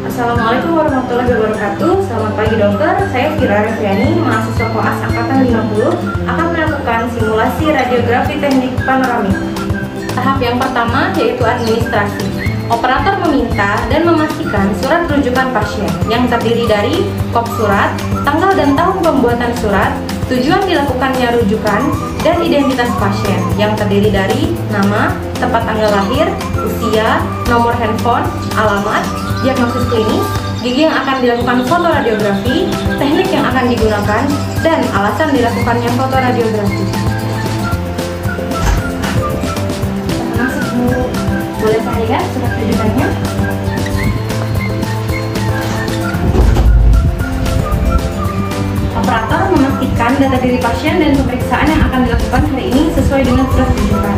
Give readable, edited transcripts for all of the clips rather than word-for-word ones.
Assalamualaikum warahmatullahi wabarakatuh. Selamat pagi dokter, saya Fira Refriani, mahasiswa koas angkatan 50, akan melakukan simulasi radiografi teknik panoramik. Tahap yang pertama yaitu administrasi. Operator meminta dan memastikan surat rujukan pasien yang terdiri dari kop surat, tanggal dan tahun pembuatan surat, tujuan dilakukannya rujukan, dan identitas pasien yang terdiri dari nama, tempat tanggal lahir, usia, nomor handphone, alamat, diagnosis klinis, gigi yang akan dilakukan fotoradiografi, teknik yang akan digunakan, dan alasan dilakukannya fotoradiografi. Boleh saya lihat surat rujukannya? Operator memastikan data diri pasien dan pemeriksaan yang akan dilakukan hari ini sesuai dengan surat rujukan.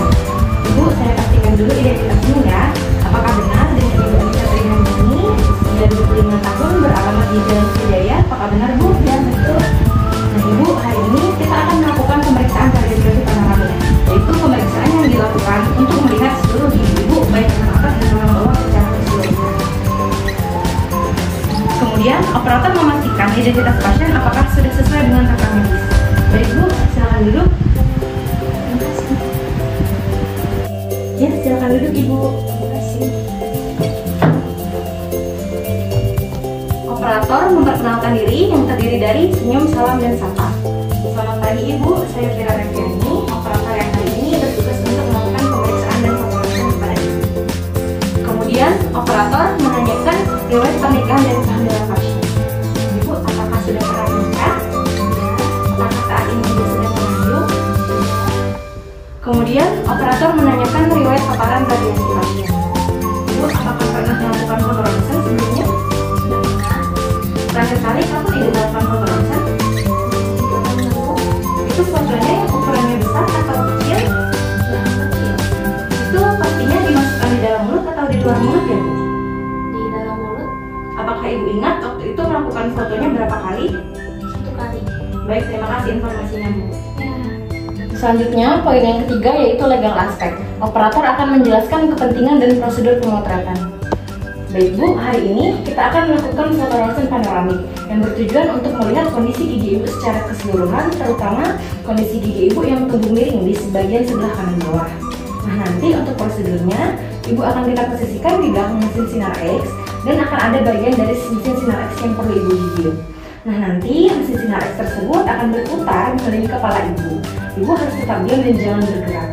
Ibu, saya pastikan dulu identitasnya ya. Apakah benar dengan Ibu Anissa Trihandini, usia 25 tahun, beralamat di Jalan Sriwijaya? Apakah benar Bu? Ya, betul. Nah Ibu, hari ini kita akan melakukan pemeriksaan radiografi panoramik, yaitu pemeriksaan yang dilakukan untuk melihat seluruh gigi Ibu, baik yang atas dan yang bawah secara keseluruhan. Kemudian, operator memastikan identitas pasien apakah sudah sesuai dengan rekam medis. Baik Bu, silakan duduk. Ya, silakan duduk Ibu. Terima kasih. Operator memperkenalkan diri yang terdiri dari senyum, salam, dan sapa. Selamat pagi Ibu, saya Fira Refriani, operator yang hari ini bertugas untuk melakukan pemeriksaan dan pemeriksaan kepada Ibu. Kemudian, operator menanyakan riwayat pernikahan dan kehamilan pasien. Ibu, apakah sudah pernah menikah? Apakah saat ini Ibu sedang mengandung? Kemudian, operator menanyakan riwayat paparan radiasi pasien. Ibu, apakah pernah melakukan foto ronsen sebelumnya? Sudah pernah. Terakhir kali kapan Ibu melakukan foto ronsen? Itu fotonya yang ukurannya besar atau kecil? Yang kecil. Itu pastinya dimasukkan di dalam mulut atau di luar mulut ya Bu? Di dalam mulut. Apakah Ibu ingat waktu itu melakukan fotonya berapa kali? 1 kali. Baik, terima kasih informasinya Bu. Ya. Selanjutnya, poin yang ketiga yaitu legal aspek. Operator akan menjelaskan kepentingan dan prosedur pemotretan. Baik Bu, hari ini kita akan melakukan foto ronsen panoramik yang bertujuan untuk melihat kondisi gigi Ibu secara keseluruhan, terutama kondisi gigi Ibu yang tumbuh miring di sebagian sebelah kanan bawah. Nah, nanti untuk prosedurnya, Ibu akan kita posisikan di belakang mesin sinar X dan akan ada bagian dari mesin sinar X yang perlu Ibu gigit. Nah, nanti mesin sinar X tersebut akan berputar mengelilingi kepala Ibu. Ibu harus tetap diam dan jangan bergerak.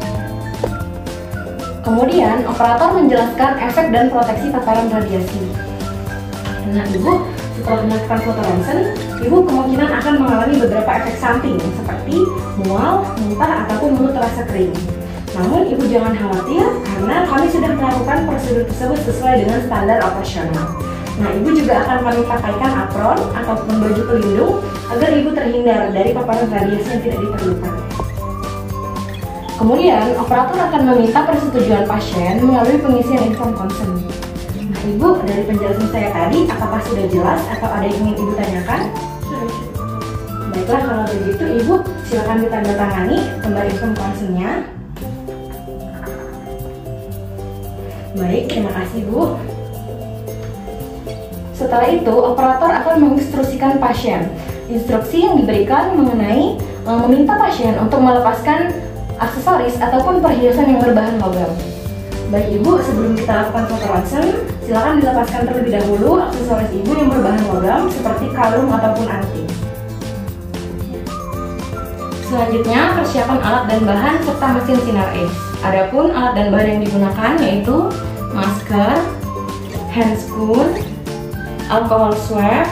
Kemudian, operator menjelaskan efek dan proteksi paparan radiasi. Nah, Ibu, setelah melakukan foto ronsen, Ibu kemungkinan akan mengalami beberapa efek samping seperti mual, muntah, ataupun mulut terasa kering. Namun, Ibu jangan khawatir karena kami sudah melakukan prosedur tersebut sesuai dengan standar operasional. Nah, Ibu juga akan kami pakaikan apron ataupun baju pelindung agar Ibu terhindar dari paparan radiasi yang tidak diperlukan. Kemudian, operator akan meminta persetujuan pasien melalui pengisian inform consent. Nah, Ibu, dari penjelasan saya tadi, apakah sudah jelas atau ada yang ingin Ibu tanyakan? Baiklah, kalau begitu Ibu silakan ditandatangani kembali inform consent-nya. Baik, terima kasih Bu. Setelah itu, operator akan menginstruksikan pasien. Instruksi yang diberikan mengenai meminta pasien untuk melepaskan aksesoris ataupun perhiasan yang berbahan logam. Baik Ibu, sebelum kita lakukan foto ronsen, silakan dilepaskan terlebih dahulu aksesoris Ibu yang berbahan logam seperti kalung ataupun anting. Selanjutnya, persiapan alat dan bahan serta mesin sinar X. Adapun alat dan bahan yang digunakan yaitu masker, handscoon, alkohol swab,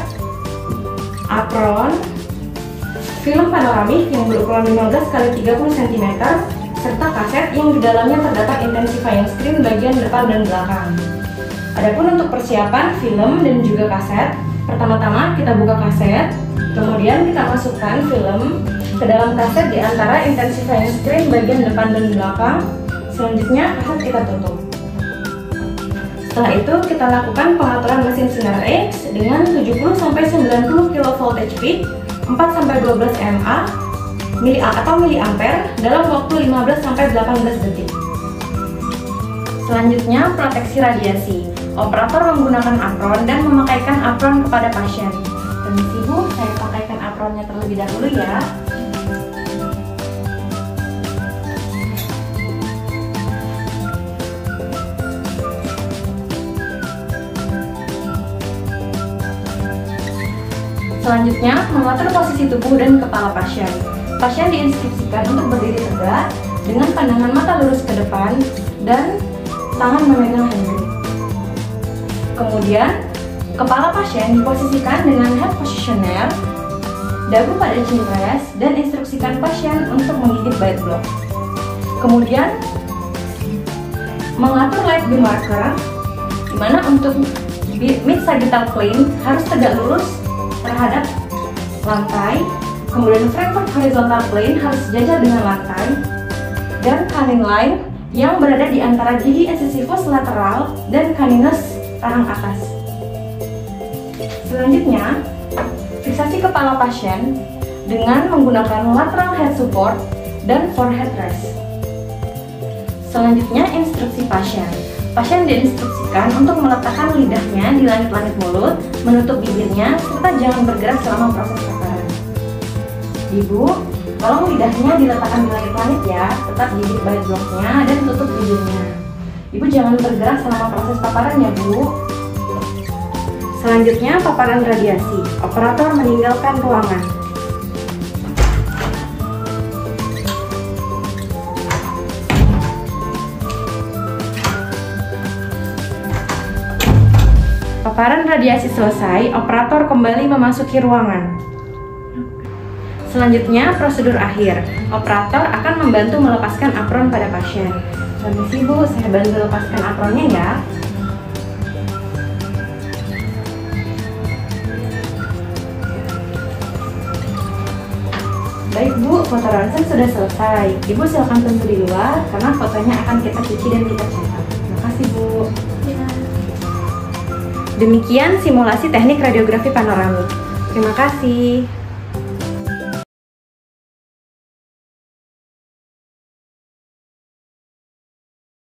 apron, film panoramik yang berukuran 15x30 cm, serta kaset yang di dalamnya terdapat intensifying screen bagian depan dan belakang. Adapun untuk persiapan film dan juga kaset, pertama-tama kita buka kaset, kemudian kita masukkan film ke dalam kaset di antara intensifying screen bagian depan dan belakang. Selanjutnya kaset kita tutup. Setelah itu kita lakukan pengaturan mesin sinar X dengan 70-90 kV peak, 4-12 mA atau miliampere dalam waktu 15-18 detik. Selanjutnya, proteksi radiasi. Operator menggunakan apron dan memakaikan apron kepada pasien. Permisi Bu, saya pakaikan apronnya terlebih dahulu ya. Selanjutnya, mengatur posisi tubuh dan kepala pasien. Pasien diinstruksikan untuk berdiri tegak dengan pandangan mata lurus ke depan dan tangan memegang handgrip. Kemudian, kepala pasien diposisikan dengan head positioner, dagu pada chin rest, dan instruksikan pasien untuk menggigit bite block. Kemudian, mengatur light beam marker, di mana untuk mid sagittal plane harus tegak lurus terhadap lantai, kemudian Frankfurt horizontal plane harus sejajar dengan lantai, dan canine line yang berada di antara gigi incisivus lateral dan caninus rahang atas. Selanjutnya, fiksasi kepala pasien dengan menggunakan lateral head support dan forehead rest. Selanjutnya, instruksi pasien. Pasien diinstruksikan untuk meletakkan lidahnya di langit-langit mulut, menutup bibirnya, serta jangan bergerak selama proses paparan. Ibu, tolong lidahnya diletakkan di langit-langit ya, tetap gigit bite blocknya dan tutup bibirnya. Ibu jangan bergerak selama proses paparan ya Bu. Selanjutnya, paparan radiasi. Operator meninggalkan ruangan. Paparan radiasi selesai, operator kembali memasuki ruangan. Selanjutnya, prosedur akhir. Operator akan membantu melepaskan apron pada pasien. Permisi Bu, saya bantu lepaskan apronnya ya. Baik Bu, foto ronsen sudah selesai. Ibu silakan tunggu di luar karena fotonya akan kita cuci dan kita cetak. Terima kasih Bu. Demikian simulasi teknik radiografi panoramik. Terima kasih.